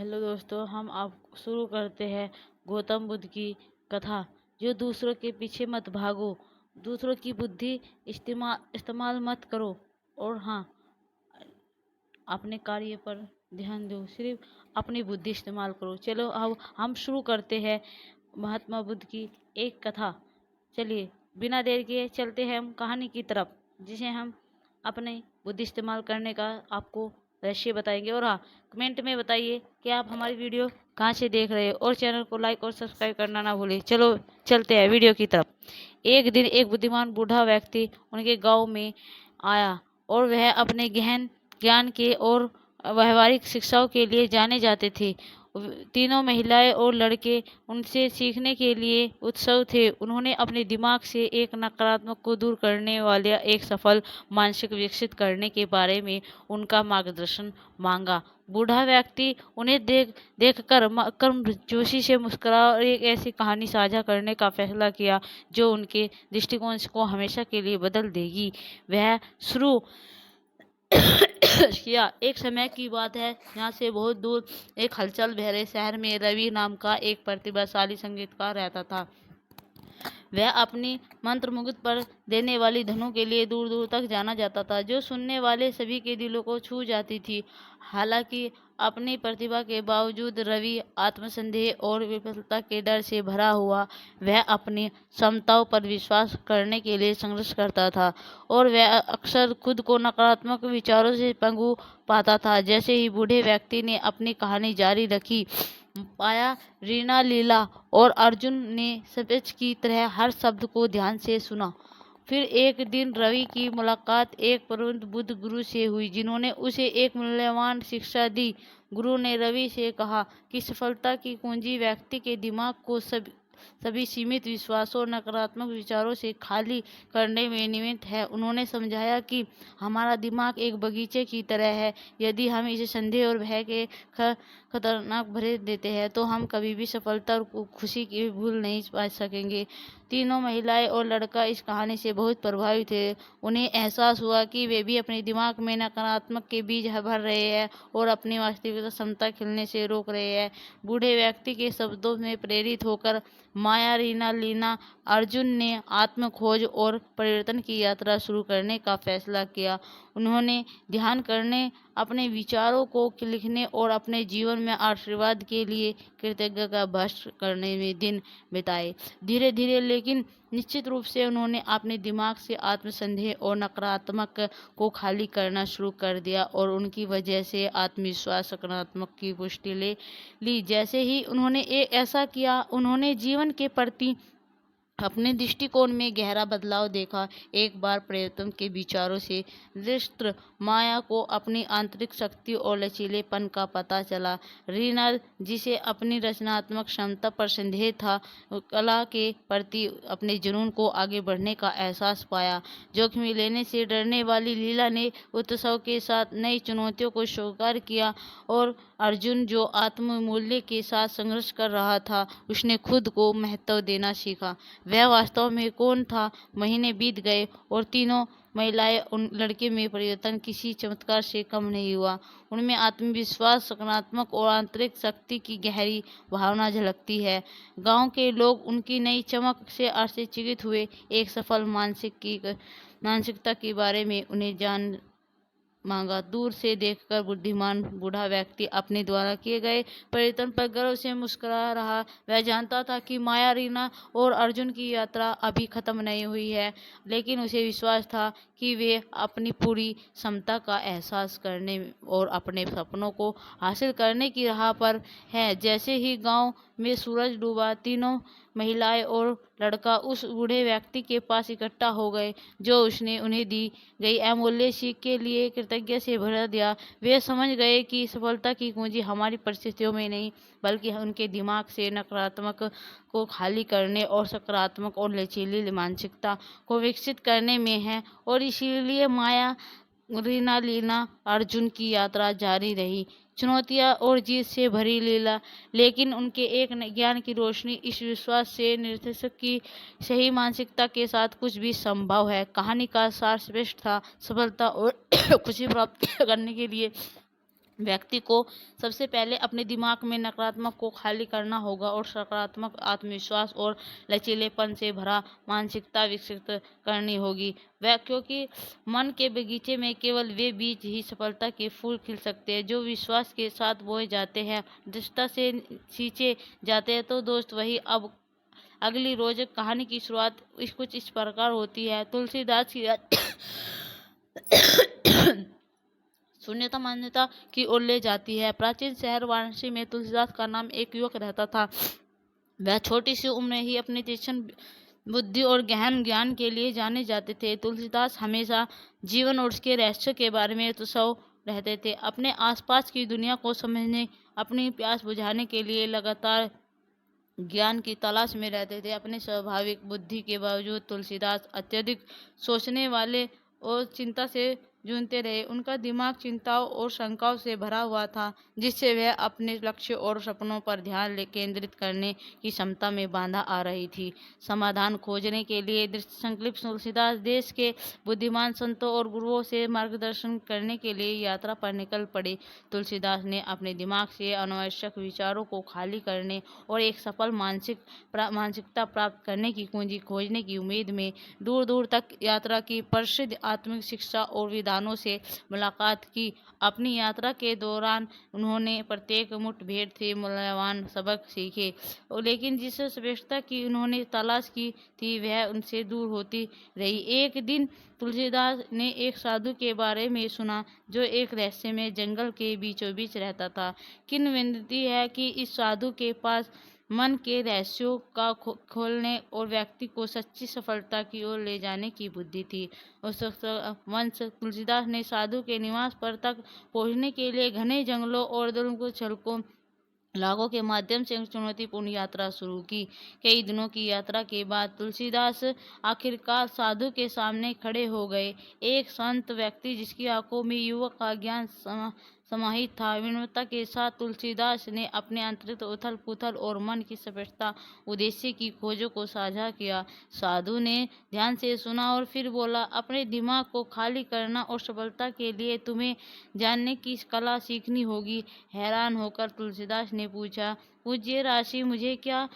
Hello दोस्तों, हम आप शुरू करते हैं गौतम बुद्ध की कथा। जो दूसरों के पीछे मत भागो, दूसरों की बुद्धि इस्तेमाल मत करो, और हाँ, अपने कार्य पर ध्यान दो, सिर्फ अपनी बुद्धि इस्तेमाल करो। चलो अब हम शुरू करते हैं महात्मा बुद्ध की एक कथा। चलिए बिना देर किए चलते हैं हम कहानी की तरफ, जिसे हम अपने बुद्धि इस्तेमाल करने का आपको रहस्य बताएंगे। और हाँ, कमेंट में बताइए कि आप हमारी वीडियो कहाँ से देख रहे हो, और चैनल को लाइक और सब्सक्राइब करना ना भूलें। चलो चलते हैं वीडियो की तरफ। एक दिन एक बुद्धिमान बूढ़ा व्यक्ति उनके गांव में आया, और वह अपने गहन ज्ञान के और व्यवहारिक शिक्षाओं के लिए जाने जाते थे। तीनों महिलाएं और लड़के उनसे सीखने के लिए उत्सुक थे। उन्होंने अपने दिमाग से एक नकारात्मक को दूर करने वाले एक सफल मानसिक विकसित करने के बारे में उनका मार्गदर्शन मांगा। बूढ़ा व्यक्ति उन्हें देखकर जोशी से मुस्कुरा और एक ऐसी कहानी साझा करने का फैसला किया जो उनके दृष्टिकोण को हमेशा के लिए बदल देगी। वह शुरू किया। एक समय की बात है, यहाँ से बहुत दूर एक हलचल भरे शहर में रवि नाम का एक प्रतिभाशाली संगीतकार रहता था। वह अपनी मंत्रमुग्ध पर देने वाली धुनों के लिए दूर दूर तक जाना जाता था, जो सुनने वाले सभी के दिलों को छू जाती थी। हालांकि अपनी प्रतिभा के बावजूद रवि आत्मसंदेह और विफलता के डर से भरा हुआ। वह अपनी क्षमताओं पर विश्वास करने के लिए संघर्ष करता था, और वह अक्सर खुद को नकारात्मक विचारों से पंगु पाता था। जैसे ही बूढ़े व्यक्ति ने अपनी कहानी जारी रखी, पाया रीना, लीला और अर्जुन ने सपेज की तरह हर शब्द को ध्यान से सुना। फिर एक दिन रवि की मुलाकात एक परम बुद्ध गुरु से हुई, जिन्होंने उसे एक मूल्यवान शिक्षा दी। गुरु ने रवि से कहा कि सफलता की कुंजी व्यक्ति के दिमाग को सभी सीमित विश्वासों और नकारात्मक विचारों से खाली करने में निमित्त है। उन्होंने समझाया कि हमारा दिमाग एक बगीचे की तरह है। यदि हम इसे संदेह और भय के खतरनाक भरे देते हैं, तो हम कभी भी सफलता और खुशी की भूल नहीं पा सकेंगे। तीनों महिलाएं और लड़का इस कहानी से बहुत प्रभावित थे। उन्हें एहसास हुआ कि वे भी अपने दिमाग में नकारात्मक के बीज भर रहे हैं और अपनी वास्तविकता क्षमता खिलने से रोक रहे हैं। बूढ़े व्यक्ति के शब्दों में प्रेरित होकर माया, रीना, लीना, अर्जुन ने आत्म खोज और परिवर्तन की यात्रा शुरू करने का फैसला किया। उन्होंने ध्यान करने, अपने विचारों को लिखने और अपने जीवन में आशीर्वाद के लिए कृतज्ञता का भाषण करने में दिन बिताए। धीरे धीरे लेकिन निश्चित रूप से उन्होंने अपने दिमाग से आत्मसंदेह और नकारात्मक को खाली करना शुरू कर दिया, और उनकी वजह से आत्मविश्वास सकारात्मक की पुष्टि ले ली। जैसे ही उन्होंने ऐसा किया, उन्होंने जीवन के प्रति अपने दृष्टिकोण में गहरा बदलाव देखा। एक बार प्रयत्न के विचारों से दृष्ट माया को अपनी आंतरिक शक्ति और लचीलेपन का पता चला। रीना, जिसे अपनी रचनात्मक क्षमता पर संदेह था, कला के प्रति अपने जुनून को आगे बढ़ने का एहसास पाया। जोखिम लेने से डरने वाली लीला ने उत्सव के साथ नई चुनौतियों को स्वीकार किया, और अर्जुन, जो आत्म मूल्य के साथ संघर्ष कर रहा था, उसने खुद को महत्व देना सीखा। वह वास्तव में कौन था? महीने बीत गए और तीनों महिलाएं उन लड़के में परिवर्तन किसी चमत्कार से कम नहीं हुआ। उनमें आत्मविश्वास, सकारात्मक और आंतरिक शक्ति की गहरी भावना झलकती है। गांव के लोग उनकी नई चमक से आश्चर्यचकित हुए। एक सफल मानसिकता के बारे में उन्हें जान मांगा। दूर से देखकर बुद्धिमान बूढ़ा व्यक्ति अपने द्वारा किए गए परिवर्तन पर गर्व से मुस्कुरा रहा। वह जानता था कि माया, रीना और अर्जुन की यात्रा अभी खत्म नहीं हुई है, लेकिन उसे विश्वास था कि वे अपनी पूरी क्षमता का एहसास करने और अपने सपनों को हासिल करने की राह पर है। जैसे ही गांव में सूरज डूबा, तीनों महिलाएं और लड़का उस बूढ़े व्यक्ति के पास इकट्ठा हो गए, जो उसने उन्हें दी गई अमूल्य सीख के लिए कृतज्ञता से भर दिया। वे समझ गए कि सफलता की कुंजी हमारी परिस्थितियों में नहीं, बल्कि उनके दिमाग से नकारात्मक को खाली करने और सकारात्मक और लचीली मानसिकता को विकसित करने में है। और इसीलिए माया, रीना, लीना, अर्जुन की यात्रा जारी रही, चुनौतियां और जीत से भरी लीला, लेकिन उनके एक ज्ञान की रोशनी, इस विश्वास से निर्देशक की सही मानसिकता के साथ कुछ भी संभव है। कहानी का सार स्पष्ट था। सफलता और खुशी प्राप्त करने के लिए व्यक्ति को सबसे पहले अपने दिमाग में नकारात्मक को खाली करना होगा और सकारात्मक आत्मविश्वास और लचीलेपन से भरा मानसिकता विकसित करनी होगी। वह क्योंकि मन के बगीचे में केवल वे बीज ही सफलता के फूल खिल सकते हैं जो विश्वास के साथ बोए जाते हैं, दृढ़ता से सींचे जाते हैं। तो दोस्त वही अब अगली रोज कहानी की शुरुआत कुछ इस प्रकार होती है। तुलसीदास की शून्यता मान्यता की ओर ले जाती है। प्राचीन शहर वाराणसी में तुलसीदास का नाम एक युवक रहता था। वह छोटी सी उम्र में ही अपनी तीक्ष्ण बुद्धि और गहन ज्ञान के लिए जाने जाते थे। तुलसीदास हमेशा जीवन और उसके रहस्य के बारे में उत्सुक रहते थे। अपने आसपास की दुनिया को समझने, अपनी प्यास बुझाने के लिए लगातार ज्ञान की तलाश में रहते थे। अपने स्वाभाविक बुद्धि के बावजूद तुलसीदास अत्यधिक सोचने वाले और चिंता से जूझते रहे। उनका दिमाग चिंताओं और शंकाओं से भरा हुआ था, जिससे वह अपने लक्ष्य और सपनों पर ध्यान केंद्रित करने की क्षमता में बाधा आ रही थी। समाधान खोजने के लिए दृढ़ संकल्प तुलसीदास देश के बुद्धिमान संतों और गुरुओं से मार्गदर्शन करने के लिए यात्रा पर निकल पड़े। तुलसीदास ने अपने दिमाग से अनावश्यक विचारों को खाली करने और एक सफल मानसिकता प्राप्त करने की कुंजी खोजने की उम्मीद में दूर दूर तक यात्रा की। प्रसिद्ध आत्मिक शिक्षा और विद्वानों से मुलाकात की। अपनी यात्रा के दौरान उन्होंने प्रत्येक मुठभेड़ से मूल्यवान सबक सीखे, लेकिन जिस श्रेष्ठता की उन्होंने तलाश की थी वह उनसे दूर होती रही। एक दिन तुलसीदास ने एक साधु के बारे में सुना जो एक रहस्यमय जंगल के बीचों बीच रहता था। किंवदंती है कि इस साधु के पास मन के रहस्यों का खोलने और व्यक्ति को सच्ची सफलता की ओर ले जाने की बुद्धि थी। उस वंश तुलसीदास ने साधु के निवास पर तक पहुंचने के लिए घने जंगलों और दुर्गम सड़कों लागों के माध्यम से चुनौतीपूर्ण यात्रा शुरू की। कई दिनों की यात्रा के बाद तुलसीदास आखिरकार साधु के सामने खड़े हो गए। एक संत व्यक्ति जिसकी आंखों में युवक का ज्ञान समाहित था। विनम्रता के साथ तुलसीदास ने अपने आंतरिक उथल पुथल और मन की स्पष्टता उद्देश्य की खोजों को साझा किया। साधु ने ध्यान से सुना और फिर बोला, अपने दिमाग को खाली करना और सफलता के लिए तुम्हें जानने की कला सीखनी होगी। हैरान होकर तुलसीदास ने पूछा, पूज्य ऋषि मुझे क्या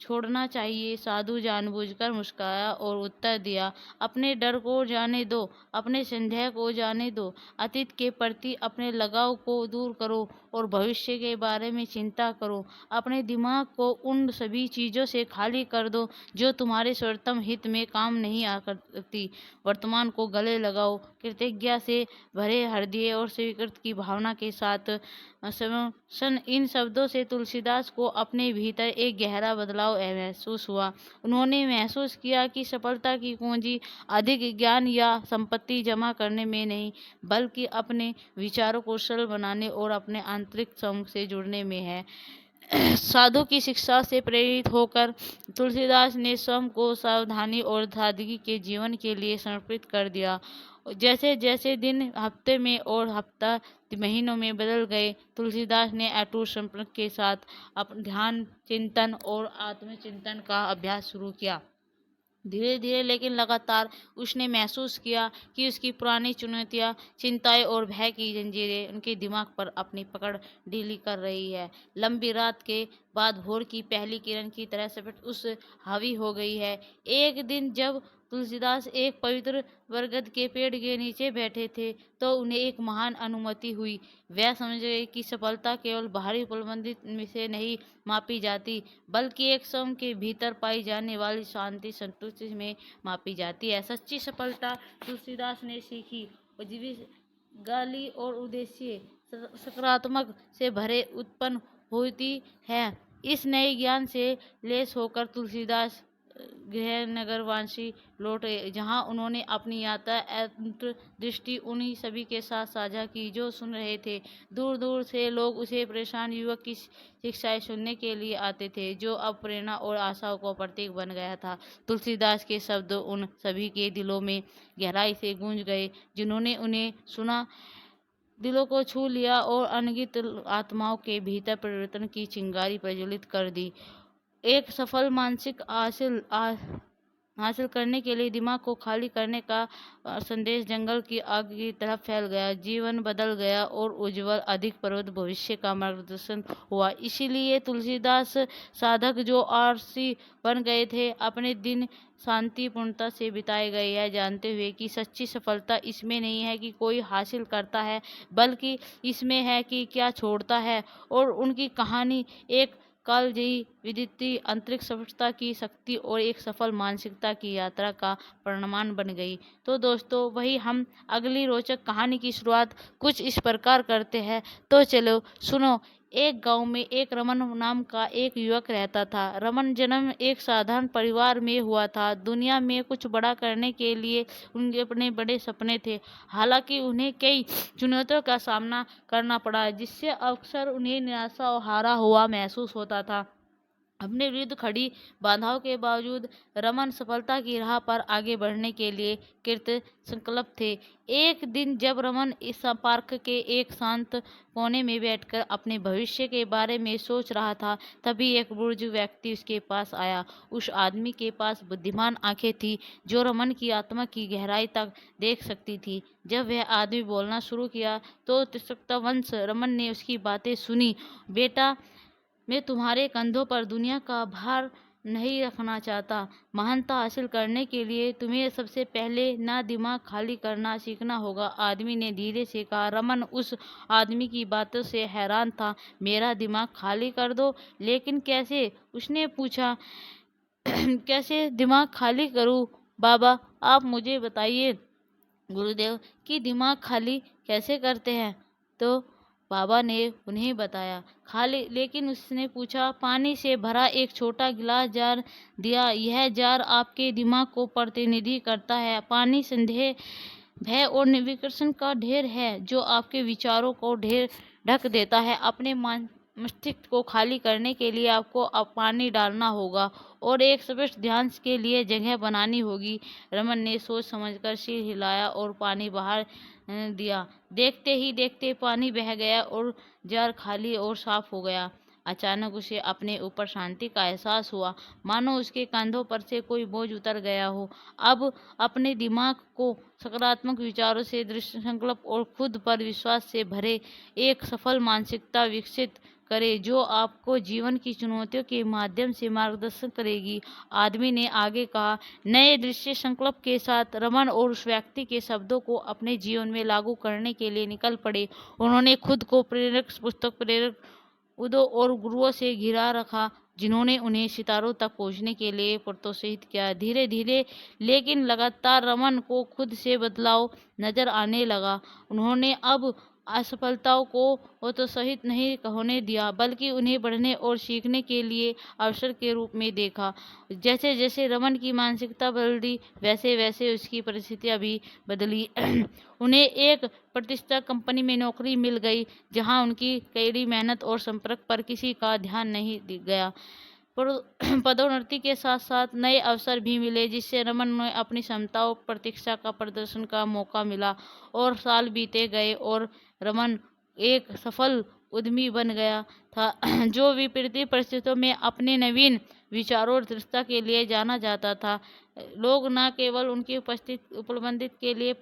छोड़ना चाहिए? साधु जानबूझकर मुस्कुराया और उत्तर दिया, अपने डर को जाने दो, अपने संदेह को जाने दो, अतीत के प्रति अपने लगाव को दूर करो और भविष्य के बारे में चिंता करो। अपने दिमाग को उन सभी चीज़ों से खाली कर दो जो तुम्हारे सर्वोत्तम हित में काम नहीं आ सकती। वर्तमान को गले लगाओ। कृतज्ञता से भरे हृदय और स्वीकृति की भावना के साथ इन शब्दों से तुलसीदास को अपने भीतर एक गहरा बदलाव महसूस हुआ। उन्होंने महसूस किया कि सफलता की कुंजी अधिक ज्ञान या संपत्ति जमा करने में नहीं, बल्कि अपने विचारों को सरल बनाने और अपने आंतरिक समझ से जुड़ने में है। साधु की शिक्षा से प्रेरित होकर तुलसीदास ने स्वयं को सावधानी और सादगी के जीवन के लिए समर्पित कर दिया। जैसे जैसे दिन हफ्ते में और हफ्ता महीनों में बदल गए, तुलसीदास ने अटूट संपर्क के साथ अपने ध्यान, चिंतन और आत्मचिंतन का अभ्यास शुरू किया। धीरे धीरे लेकिन लगातार उसने महसूस किया कि उसकी पुरानी चुनौतियां, चिंताएं और भय की जंजीरें उनके दिमाग पर अपनी पकड़ ढीली कर रही है। लंबी रात के बाद भोर की पहली किरण की तरह सपट उस हावी हो गई है। एक दिन जब तुलसीदास एक पवित्र बरगद के पेड़ के नीचे बैठे थे तो उन्हें एक महान अनुभूति हुई। वह समझ गए कि सफलता केवल बाहरी उपलब्धि से नहीं मापी जाती, बल्कि एक स्वयं के भीतर पाई जाने वाली शांति संतुष्टि में मापी जाती है। सच्ची सफलता तुलसीदास ने सीखी और जीवित गाली और उद्देश्य सकारात्मक से भरे उत्पन्न होती है। इस नए ज्ञान से लैस होकर तुलसीदास गृह नगर वाराणसी लौटे, जहां उन्होंने अपनी यात्रा अंतर्दृष्टि उन्हीं सभी के साथ साझा की जो सुन रहे थे। दूर दूर से लोग उसे परेशान युवक की शिक्षाएं सुनने के लिए आते थे, जो अब प्रेरणा और आशाओं का प्रतीक बन गया था। तुलसीदास के शब्द उन सभी के दिलों में गहराई से गूंज गए जिन्होंने उन्हें सुना, दिलों को छू लिया और अनगिनत आत्माओं के भीतर परिवर्तन की चिंगारी प्रज्वलित कर दी। एक सफल मानसिक हासिल करने के लिए दिमाग को खाली करने का संदेश जंगल की आग की तरह फैल गया। जीवन बदल गया और उज्जवल अधिक पर्वत भविष्य का मार्गदर्शन हुआ। इसीलिए तुलसीदास साधक जो आरसी बन गए थे, अपने दिन शांतिपूर्णता से बिताए गए, यह जानते हुए कि सच्ची सफलता इसमें नहीं है कि कोई हासिल करता है, बल्कि इसमें है कि क्या छोड़ता है। और उनकी कहानी एक कालजयी विद्युतीय अंतरिक्ष सफलता की शक्ति और एक सफल मानसिकता की यात्रा का प्रमाण बन गई। तो दोस्तों, वही हम अगली रोचक कहानी की शुरुआत कुछ इस प्रकार करते हैं। तो चलो सुनो। एक गांव में एक रमन नाम का एक युवक रहता था। रमन जन्म एक साधारण परिवार में हुआ था। दुनिया में कुछ बड़ा करने के लिए उनके अपने बड़े सपने थे। हालांकि उन्हें कई चुनौतियों का सामना करना पड़ा, जिससे अक्सर उन्हें निराशा और हारा हुआ महसूस होता था। अपने विरुद्ध खड़ी बाधाओं के बावजूद रमन सफलता की राह पर आगे बढ़ने के लिए कृत संकल्प थे। एक दिन जब रमन इस पार्क के एक शांत कोने में बैठकर अपने भविष्य के बारे में सोच रहा था, तभी एक बुजुर्ग व्यक्ति उसके पास आया। उस आदमी के पास बुद्धिमान आंखें थी, जो रमन की आत्मा की गहराई तक देख सकती थी। जब वह आदमी बोलना शुरू किया तो तिरस्कतावश रमन ने उसकी बातें सुनी। बेटा, मैं तुम्हारे कंधों पर दुनिया का भार नहीं रखना चाहता। महानता हासिल करने के लिए तुम्हें सबसे पहले ना दिमाग खाली करना सीखना होगा, आदमी ने धीरे से कहा। रमन उस आदमी की बातों से हैरान था। मेरा दिमाग खाली कर दो? लेकिन कैसे? उसने पूछा। कैसे दिमाग खाली करूं बाबा, आप मुझे बताइए गुरुदेव कि दिमाग खाली कैसे करते हैं। तो बाबा ने उन्हें बताया। खाली, लेकिन उसने पूछा। पानी से भरा एक छोटा गिलास जार दिया। यह जार आपके दिमाग को प्रतिनिधि करता है। पानी संदेह, भय और विकर्षण का ढेर है, जो आपके विचारों को ढक देता है। अपने मस्तिष्क को खाली करने के लिए आपको अब पानी डालना होगा और एक स्पष्ट ध्यान के लिए जगह बनानी होगी। रमन ने सोच समझकर सिर हिलाया और पानी बाहर दिया। देखते ही देखते पानी बह गया और जार खाली और साफ हो गया। अचानक उसे अपने ऊपर शांति का एहसास हुआ, मानो उसके कंधों पर से कोई बोझ उतर गया हो। अब अपने दिमाग को सकारात्मक विचारों से, दृढ़ संकल्प और खुद पर विश्वास से भरे एक सफल मानसिकता विकसित करें, जो आपको जीवन की चुनौतियों के माध्यम से मार्गदर्शन करेगी। आदमी ने आगे कहा। नए दृश्य संकल्प के साथ रमन और उस व्यक्ति के शब्दों को अपने जीवन में लागू करने के लिए निकल पड़े। उन्होंने खुद को प्रेरक पुस्तक, प्रेरक उदों और गुरुओं से घिरा रखा, जिन्होंने उन्हें सितारों तक पहुंचने के लिए प्रोत्साहित किया। धीरे धीरे लेकिन लगातार रमन को खुद से बदलाव नजर आने लगा। उन्होंने अब असफलताओं को हतोत्साहित नहीं होने दिया, बल्कि उन्हें बढ़ने और सीखने के लिए अवसर के रूप में देखा। जैसे जैसे रमन की मानसिकता बदली, वैसे वैसे उसकी परिस्थितियां भी बदली। उन्हें एक प्रतिष्ठित कंपनी में नौकरी मिल गई, जहां उनकी कड़ी मेहनत और संपर्क पर किसी का ध्यान नहीं गया। पदोन्नति के साथ साथ नए अवसर भी मिले, जिससे रमन में अपनी क्षमताओं प्रतीक्षा का प्रदर्शन का मौका मिला। और साल बीते गए और रमन एक सफल उद्यमी बन गया था, जो विपरीत परिस्थितियों में अपने नवीन विचारों और दृढ़ता के लिए जाना जाता था। लोग न केवल उनकी उपलब्धि के लिए,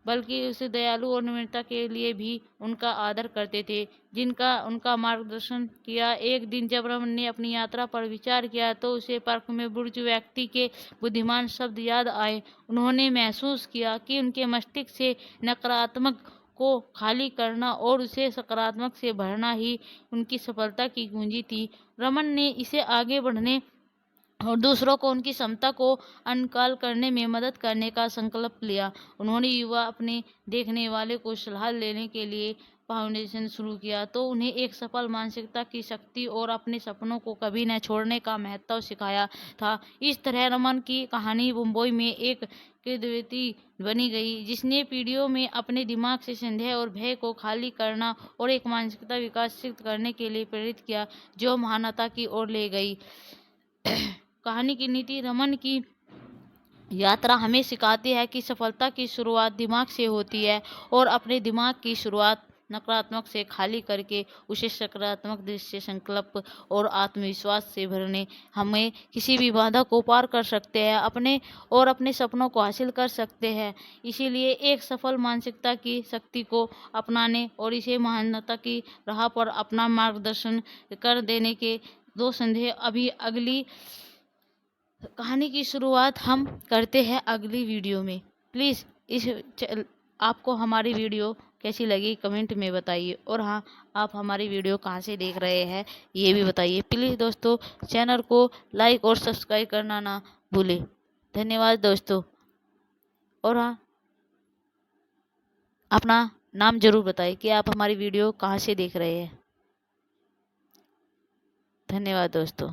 बल्कि उस दयालु और नम्रता के लिए भी उनका आदर करते थे, जिनका उनका मार्गदर्शन किया। एक दिन जब रमन ने अपनी यात्रा पर विचार किया, तो उसे पार्क में बुजुर्ग व्यक्ति के बुद्धिमान शब्द याद आए। उन्होंने महसूस किया कि उनके मस्तिष्क से नकारात्मक को खाली करना और उसे सकारात्मक से भरना ही उनकी सफलता की कुंजी थी। रमन ने इसे आगे बढ़ने और दूसरों को उनकी क्षमता को अनकाल करने में मदद करने का संकल्प लिया। उन्होंने युवा अपने देखने वाले को सलाह लेने के लिए फाउंडेशन शुरू किया, तो उन्हें एक सफल मानसिकता की शक्ति और अपने सपनों को कभी न छोड़ने का महत्व सिखाया था। इस तरह रमन की कहानी मुंबई में एक किंवदंती बनी गई, जिसने पीढ़ियों में अपने दिमाग से संदेह और भय को खाली करना और एक मानसिकता विकसित करने के लिए प्रेरित किया, जो महानता की ओर ले गई। कहानी की नीति। रमन की यात्रा हमें सिखाती है कि सफलता की शुरुआत दिमाग से होती है और अपने दिमाग की शुरुआत नकारात्मक से खाली करके उसे सकारात्मक दृष्टि, संकल्प और आत्मविश्वास से भरने हमें किसी भी बाधा को पार कर सकते हैं, अपने सपनों को हासिल कर सकते हैं। इसीलिए एक सफल मानसिकता की शक्ति को अपनाने और इसे महानता की राह पर अपना मार्गदर्शन कर देने के दो संदेह। अभी अगली कहानी की शुरुआत हम करते हैं अगली वीडियो में। प्लीज़ आपको हमारी वीडियो कैसी लगी कमेंट में बताइए, और हाँ, आप हमारी वीडियो कहाँ से देख रहे हैं ये भी बताइए। प्लीज़ दोस्तों, चैनल को लाइक और सब्सक्राइब करना ना भूलें। धन्यवाद दोस्तों। और हाँ, अपना नाम जरूर बताइए कि आप हमारी वीडियो कहाँ से देख रहे हैं। धन्यवाद दोस्तों।